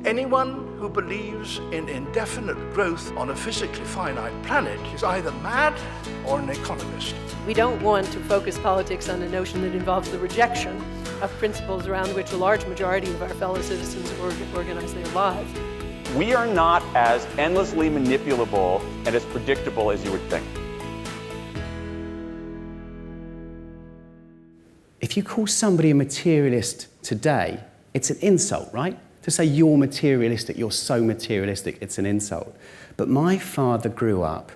Anyone who believes in indefinite growth on a physically finite planet is either mad or an economist. We don't want to focus politics on a notion that involves the rejection of principles around which a large majority of our fellow citizens organize their lives. We are not as endlessly manipulable and as predictable as you would think. If you call somebody a materialist today, it's an insult, right? To say you're materialistic, you're so materialistic, it's an insult. But my father grew up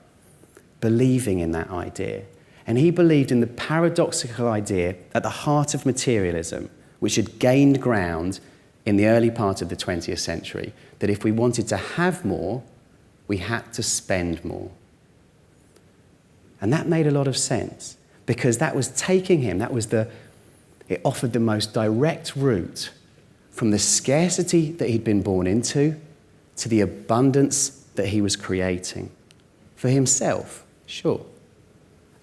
believing in that idea. And he believed in the paradoxical idea at the heart of materialism, which had gained ground in the early part of the 20th century, that if we wanted to have more, we had to spend more. And that made a lot of sense, because that was taking him, it offered the most direct route from the scarcity that he'd been born into to the abundance that he was creating. For himself, sure.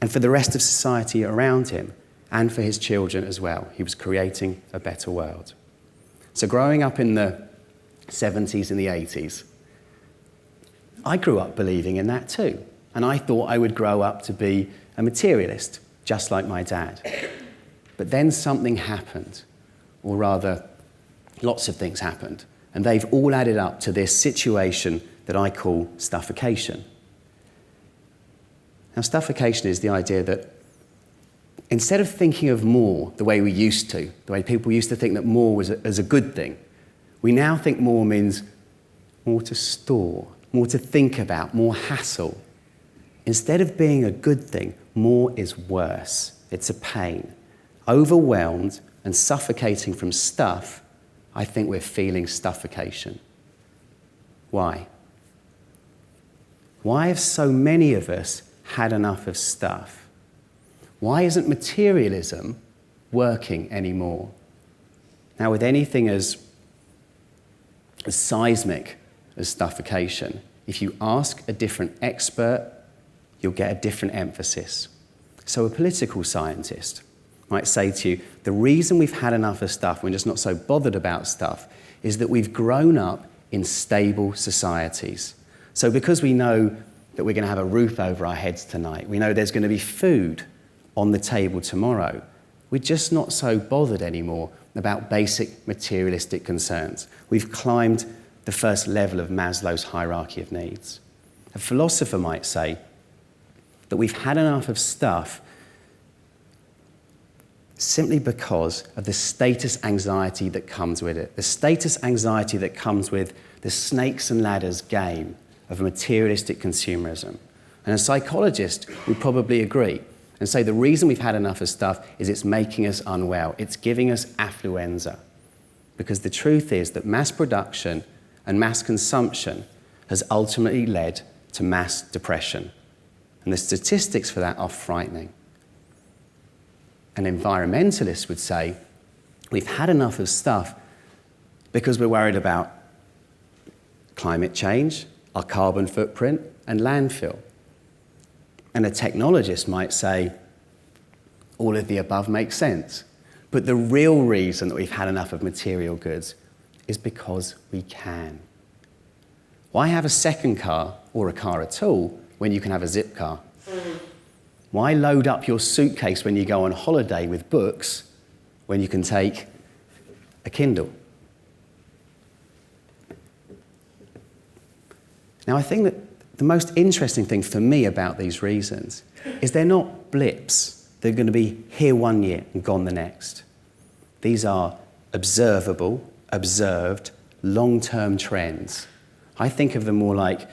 And for the rest of society around him, and for his children as well. He was creating a better world. So growing up in the 70s and the 80s, I grew up believing in that too. And I thought I would grow up to be a materialist, just like my dad. But then something happened, or rather, lots of things happened, and they've all added up to this situation that I call stuffocation. Now, stuffocation is the idea that instead of thinking of more the way we used to, the way people used to think that more was a good thing, we now think more means more to store, more to think about, more hassle. Instead of being a good thing, more is worse. It's a pain. Overwhelmed and suffocating from stuff, I think we're feeling stuffocation. Why? Why have so many of us had enough of stuff? Why isn't materialism working anymore? Now, with anything as seismic as stuffocation, if you ask a different expert, you'll get a different emphasis. So a political scientist might say to you, the reason we've had enough of stuff, we're just not so bothered about stuff, is that we've grown up in stable societies. So because we know that we're going to have a roof over our heads tonight, we know there's going to be food on the table tomorrow, we're just not so bothered anymore about basic materialistic concerns. We've climbed the first level of Maslow's hierarchy of needs. A philosopher might say that we've had enough of stuff simply because of the status anxiety that comes with it. The status anxiety that comes with the snakes and ladders game of materialistic consumerism. And a psychologist would probably agree and say the reason we've had enough of stuff is it's making us unwell. It's giving us affluenza. Because the truth is that mass production and mass consumption has ultimately led to mass depression. And the statistics for that are frightening. An environmentalist would say, we've had enough of stuff because we're worried about climate change, our carbon footprint, and landfill. And a technologist might say, all of the above makes sense. But the real reason that we've had enough of material goods is because we can. Why have a second car, or a car at all, when you can have a zip car? Why load up your suitcase when you go on holiday with books when you can take a Kindle? Now, I think that the most interesting thing for me about these reasons is they're not blips. They're going to be here one year and gone the next. These are observable, observed, long-term trends. I think of them more like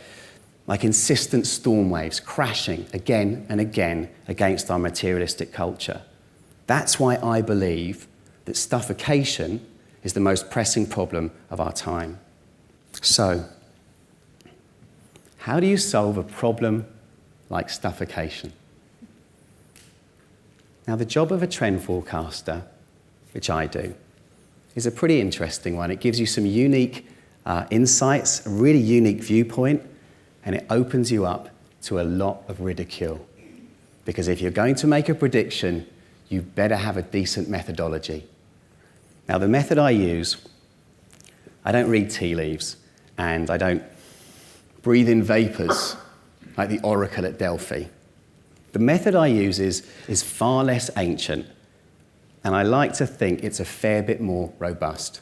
insistent storm waves crashing again and again against our materialistic culture. That's why I believe that stuffocation is the most pressing problem of our time. So, how do you solve a problem like stuffocation? Now, the job of a trend forecaster, which I do, is a pretty interesting one. It gives you some unique insights, a really unique viewpoint, and it opens you up to a lot of ridicule. Because if you're going to make a prediction, you better have a decent methodology. Now, the method I use I don't read tea leaves, and I don't breathe in vapors like the oracle at Delphi. The method I use is far less ancient, and I like to think it's a fair bit more robust.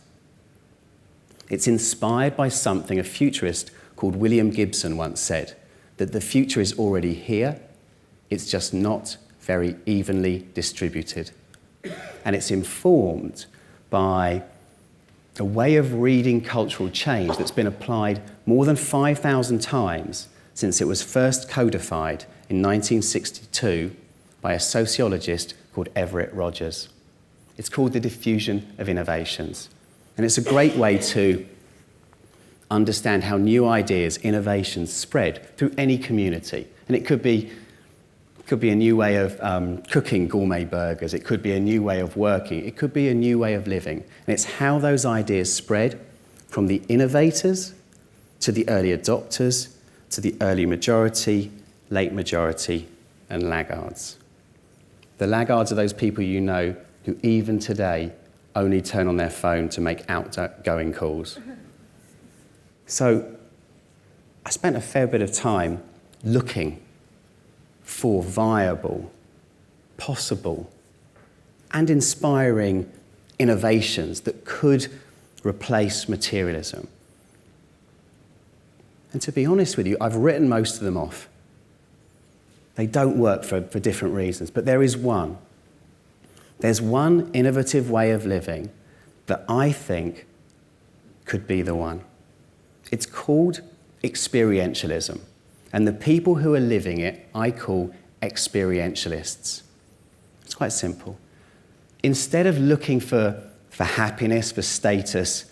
It's inspired by something a futurist called William Gibson once said, that the future is already here, it's just not very evenly distributed. And it's informed by a way of reading cultural change that's been applied more than 5,000 times since it was first codified in 1962 by a sociologist called Everett Rogers. It's called the diffusion of innovations. And it's a great way to understand how new ideas, innovations spread through any community. And it could be a new way of cooking gourmet burgers. It could be a new way of working. It could be a new way of living. And it's how those ideas spread from the innovators to the early adopters to the early majority, late majority, and laggards. The laggards are those people you know who even today only turn on their phone to make outgoing calls. So I spent a fair bit of time looking for viable, possible, and inspiring innovations that could replace materialism. And to be honest with you, I've written most of them off. They don't work for different reasons, but there is one. There's one innovative way of living that I think could be the one. It's called experientialism. And the people who are living it, I call experientialists. It's quite simple. Instead of looking for happiness, for status,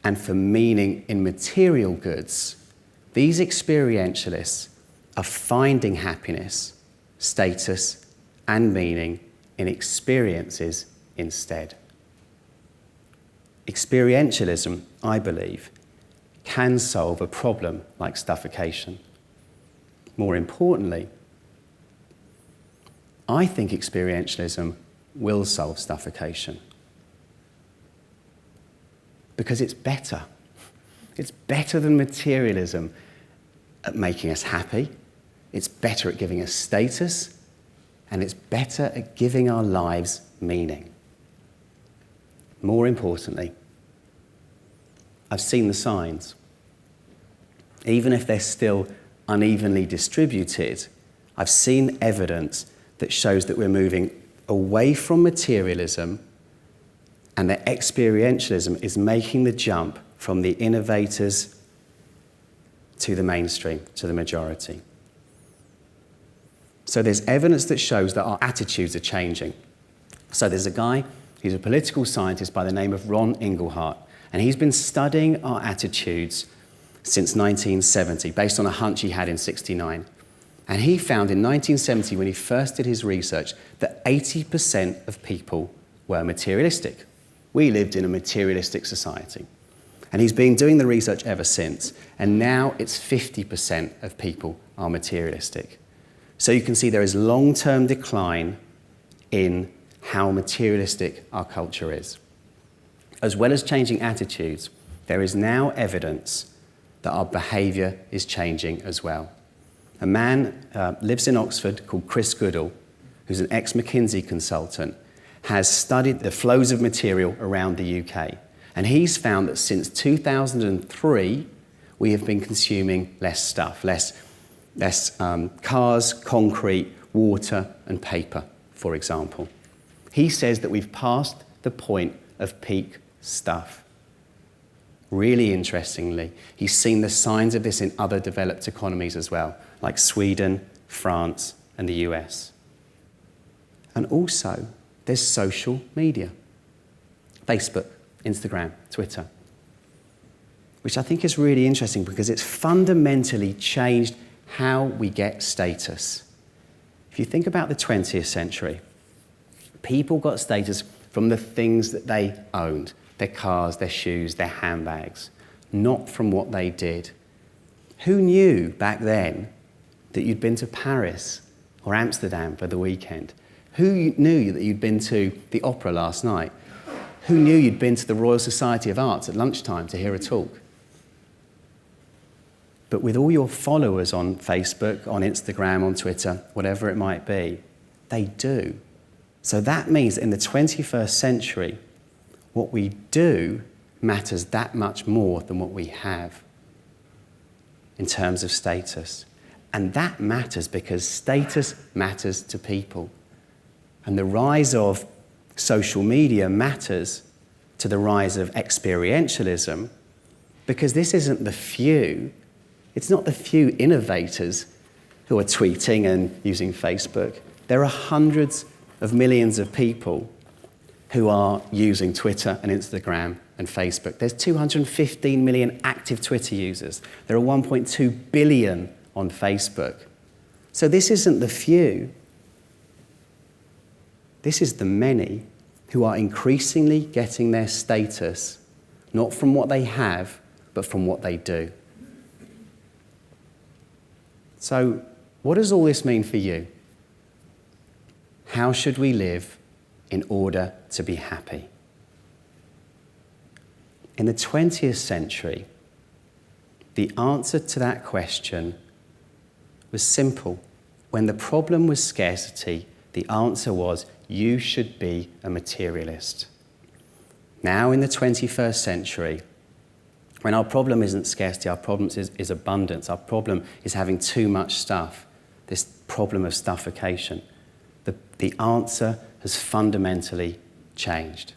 and for meaning in material goods, these experientialists are finding happiness, status, and meaning in experiences instead. Experientialism, I believe, can solve a problem like stuffocation. More importantly, I think experientialism will solve stuffocation because it's better. It's better than materialism at making us happy. It's better at giving us status, and it's better at giving our lives meaning. More importantly, I've seen the signs. Even if they're still unevenly distributed, I've seen evidence that shows that we're moving away from materialism and that experientialism is making the jump from the innovators to the mainstream, to the majority. So there's evidence that shows that our attitudes are changing. So there's a guy, he's a political scientist by the name of Ron Inglehart, and he's been studying our attitudes since 1970, based on a hunch he had in '69. And he found in 1970, when he first did his research, that 80% of people were materialistic. We lived in a materialistic society. And he's been doing the research ever since, and now it's 50% of people are materialistic. So you can see there is long-term decline in how materialistic our culture is. As well as changing attitudes, there is now evidence that our behaviour is changing as well. A man lives in Oxford called Chris Goodall, who's an ex-McKinsey consultant, has studied the flows of material around the UK. And he's found that since 2003, we have been consuming less stuff, less cars, concrete, water, and paper, for example. He says that we've passed the point of peak stuff. Really interestingly, he's seen the signs of this in other developed economies as well, like Sweden, France, and the US. And also, there's social media. Facebook, Instagram, Twitter, which I think is really interesting because it's fundamentally changed how we get status. If you think about the 20th century, people got status from the things that they owned, their cars, their shoes, their handbags, not from what they did. Who knew back then that you'd been to Paris or Amsterdam for the weekend? Who knew that you'd been to the opera last night? Who knew you'd been to the Royal Society of Arts at lunchtime to hear a talk? But with all your followers on Facebook, on Instagram, on Twitter, whatever it might be, they do. So that means in the 21st century, what we do matters that much more than what we have in terms of status. And that matters because status matters to people. And the rise of social media matters to the rise of experientialism, because this isn't the few. It's not the few innovators who are tweeting and using Facebook. There are hundreds of millions of people who are using Twitter and Instagram and Facebook. There's 215 million active Twitter users. There are 1.2 billion on Facebook. So this isn't the few. This is the many who are increasingly getting their status, not from what they have, but from what they do. So what does all this mean for you? How should we live in order to be happy? In the 20th century, the answer to that question was simple. When the problem was scarcity, the answer was, you should be a materialist. Now in the 21st century, when our problem isn't scarcity, our problem is abundance. Our problem is having too much stuff, this problem of stuffocation. The answer has fundamentally changed.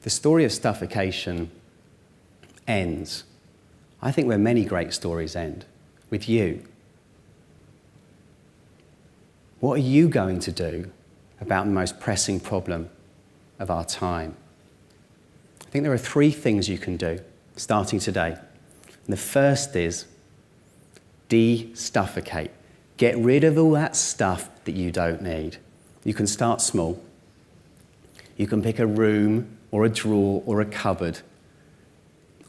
The story of stuffocation ends, I think, where many great stories end, with you. What are you going to do about the most pressing problem of our time? I think there are 3 things you can do, starting today. And the first is de-stuffocate. Get rid of all that stuff that you don't need. You can start small. You can pick a room or a drawer or a cupboard.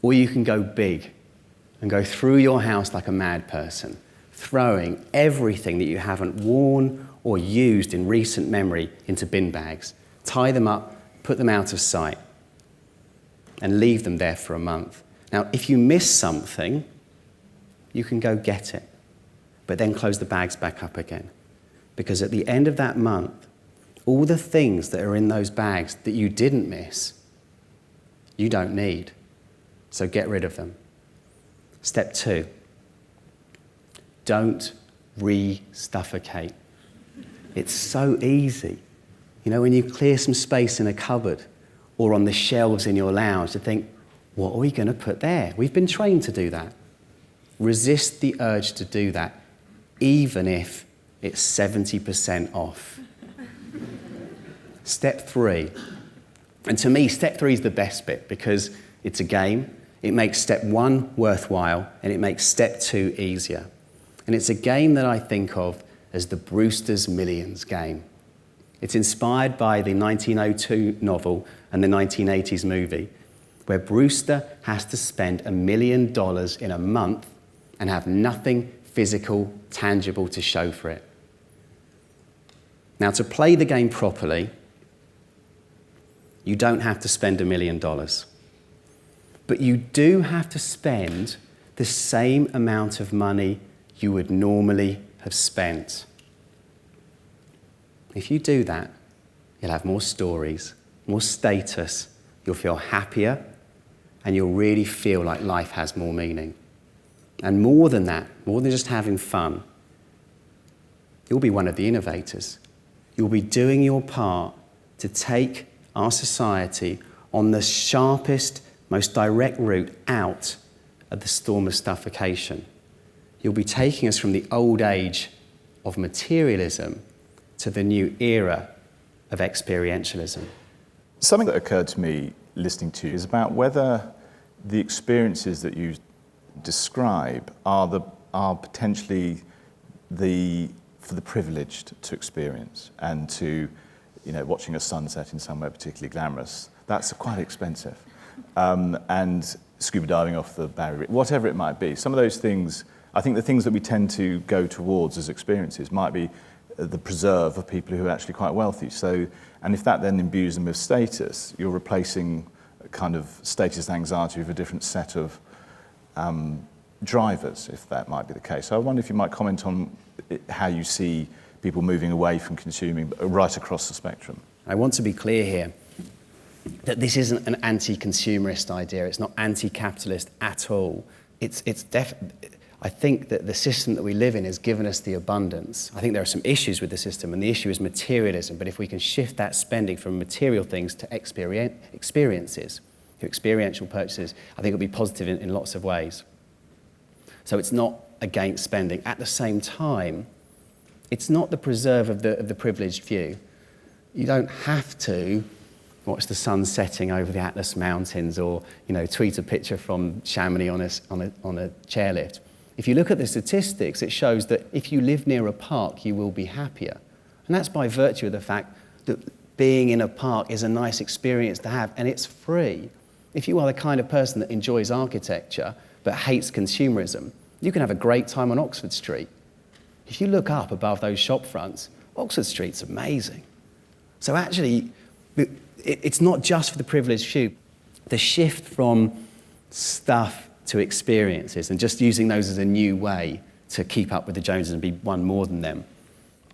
Or you can go big and go through your house like a mad person, throwing everything that you haven't worn or used in recent memory into bin bags. Tie them up, put them out of sight, and leave them there for a month. Now, if you miss something, you can go get it, but then close the bags back up again. Because at the end of that month, all the things that are in those bags that you didn't miss, you don't need. So get rid of them. Step 2, don't re-stuffocate. It's so easy. You know, when you clear some space in a cupboard or on the shelves in your lounge to think, what are we going to put there? We've been trained to do that. Resist the urge to do that, even if it's 70% off. Step 3. And to me, step 3 is the best bit because it's a game. It makes step 1 worthwhile and it makes step 2 easier. And it's a game that I think of as the Brewster's Millions game. It's inspired by the 1902 novel and the 1980s movie, where Brewster has to spend $1 million in a month and have nothing physical, tangible to show for it. Now, to play the game properly, you don't have to spend $1 million. But you do have to spend the same amount of money you would normally have spent. If you do that, you'll have more stories, more status, you'll feel happier, and you'll really feel like life has more meaning. And more than that, more than just having fun, you'll be one of the innovators. You'll be doing your part to take our society on the sharpest, most direct route out of the storm of stuffocation. You'll be taking us from the old age of materialism to the new era of experientialism. Something that occurred to me listening to you is about whether the experiences that you describe are potentially for the privileged to experience, and to, you know, watching a sunset in somewhere particularly glamorous, that's quite expensive. And scuba diving off the Barrier Reef, whatever it might be. Some of those things, I think the things that we tend to go towards as experiences might be the preserve of people who are actually quite wealthy. So, and if that then imbues them with status, you're replacing a kind of status anxiety with a different set of drivers, if that might be the case. So I wonder if you might comment on how you see people moving away from consuming right across the spectrum. I want to be clear here that this isn't an anti-consumerist idea. It's not anti-capitalist at all. I think that the system that we live in has given us the abundance. I think there are some issues with the system, and the issue is materialism. But if we can shift that spending from material things to experiences, to experiential purchases, I think it'll be positive in lots of ways. So it's not against spending. At the same time, it's not the preserve of the privileged few. You don't have to watch the sun setting over the Atlas Mountains, or tweet a picture from Chamonix on a chairlift. If you look at the statistics, it shows that if you live near a park, you will be happier. And that's by virtue of the fact that being in a park is a nice experience to have, and it's free. If you are the kind of person that enjoys architecture but hates consumerism, you can have a great time on Oxford Street. If you look up above those shop fronts, Oxford Street's amazing. So actually, it's not just for the privileged few. The shift from stuff to experiences, and just using those as a new way to keep up with the Joneses and be one more than them.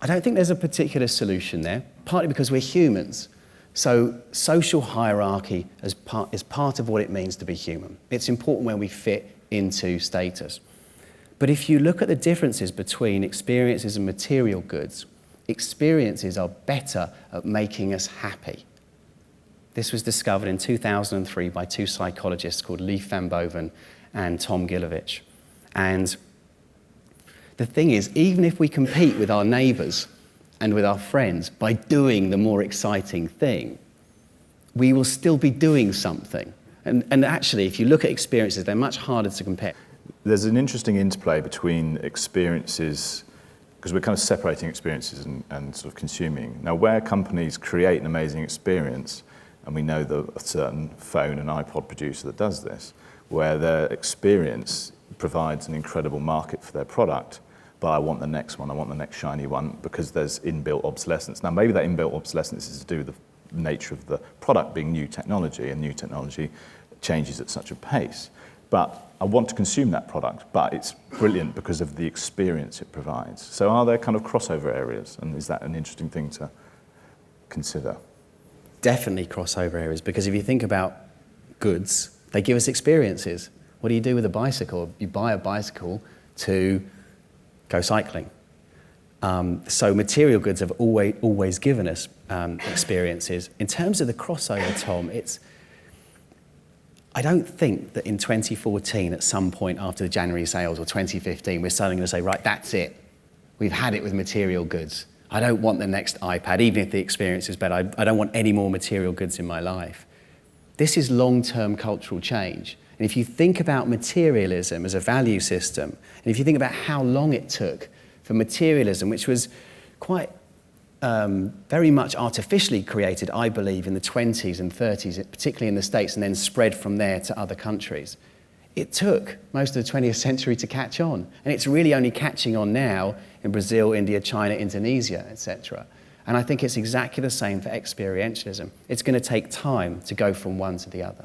I don't think there's a particular solution there, partly because we're humans. So social hierarchy is part of what it means to be human. It's important when we fit into status. But if you look at the differences between experiences and material goods, experiences are better at making us happy. This was discovered in 2003 by two psychologists called Leif van Boven and Tom Gilovich. And the thing is, even if we compete with our neighbours and with our friends by doing the more exciting thing, we will still be doing something. And actually, if you look at experiences, they're much harder to compare. There's an interesting interplay between experiences, because we're kind of separating experiences and sort of consuming. Now, where companies create an amazing experience, and we know that a certain phone and iPod producer that does this, where their experience provides an incredible market for their product, but I want the next one, I want the next shiny one, because there's inbuilt obsolescence. Now, maybe that inbuilt obsolescence is to do with the nature of the product being new technology, and new technology changes at such a pace. But I want to consume that product, but it's brilliant because of the experience it provides. So are there kind of crossover areas, and is that an interesting thing to consider? Definitely crossover areas, because if you think about goods, they give us experiences. What do you do with a bicycle? You buy a bicycle to go cycling. So material goods have always given us experiences. In terms of the crossover, Tom, I don't think that in 2014, at some point after the January sales, or 2015, we're suddenly going to say, right, that's it. We've had it with material goods. I don't want the next iPad, even if the experience is better. I don't want any more material goods in my life. This is long-term cultural change. And if you think about materialism as a value system, and if you think about how long it took for materialism, which was quite very much artificially created, I believe, in the 20s and 30s, particularly in the States, and then spread from there to other countries. It took most of the 20th century to catch on. And it's really only catching on now in Brazil, India, China, Indonesia, etc. And I think it's exactly the same for experientialism. It's going to take time to go from one to the other.